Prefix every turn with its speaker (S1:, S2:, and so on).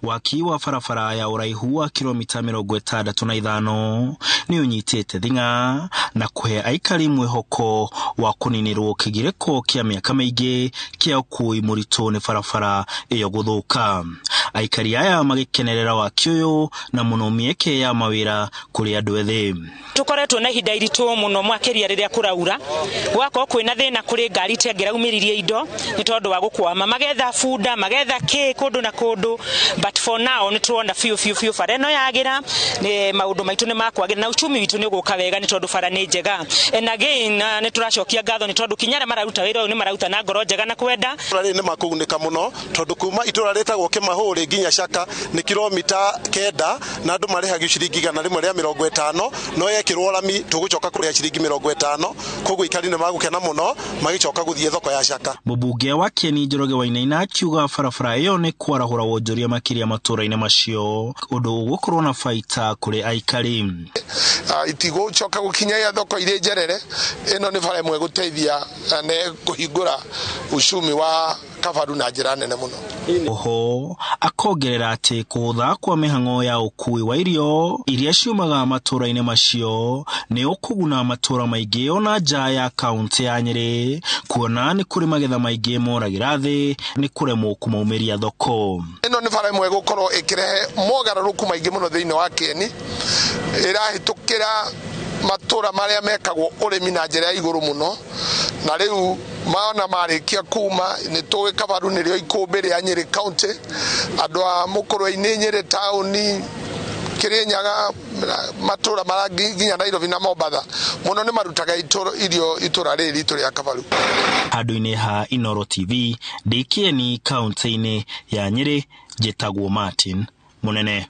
S1: waki wa barabara ya uraihu wa kilomita 65 ni unyitite thinga na kuhe aikari mwihoko wa kuninirwo kigireko kia miaka maige kia ukui murito ni barabara iyo guthuka. Aikari aya magikenerera waki uyu na muno mieke ya mawira kuri andu ethi.
S2: Tukoretwo na ihinda iritu muno mwakiria riria kuraura gwako kwina thina kuri ngari tiangira umiririe indo ni tondu wa gukwama magetha funda magetha ki kundu na kundu, but for now ni tuona fiu fareno yagira ni maundu maitu ni makwagira na uchumi witu ni guka wega ni tondu fara ni njega. And again ni turacokia ngatho ni tondu kinyara mararuta wira ni mararuta na ngoro njega na kwenda
S3: ni makugunika muno tondu kuma itura retagwo Kimahuri nginya Shaka ni kilomita 9 na andu marihagi ciringi 150 no yekirwo rami tugucoka kuri ciringi 50 koguo ikari ni magukena muno magicoka guthie thoko ya Shaka.
S1: Mũmbunge wa Kieni Njoroge Wainaina akiuga barabara iyo ni kwarahura wonjoria makiria matura-ini macio undu gukorwo na baita kuri aikari.
S4: Itigucoka gukinya ya thoko ire njerere ino ni bara imwe guteithia ne kuhingura ucumi wa Kabaru na njira nene muno.
S1: Oho akongerera ati kuhutha kwa mihango ya ukui wa irio iria ciumaga matura-ini macio ni ukuguna matura maingi ona nja ya kaunti ya Nyeri, kuona ni kuri magetha maingi moragira thi ni kuremwo kumaumiria thoko.
S4: Ino ni bara imwe gukorwo ikirehe mogararuku maingi muno thiini wa Kieni irahitukira matura maria mekagwo urimi na njira ya iguru muno, na riu maana marikia kuma ni tuwe Kabaru nirio ikumbi ria Nyeri County andu a Mukurwe-ini Nyeri tauni Kirinyaga matura maranginya Nairobi na Mombasa muno ni marutaga itura riri itu ria Kabaru.
S1: Handu-ini ha Inooro TV ndi Kieni kaunti-ini ya Nyeri, njitagwo Martin Munene.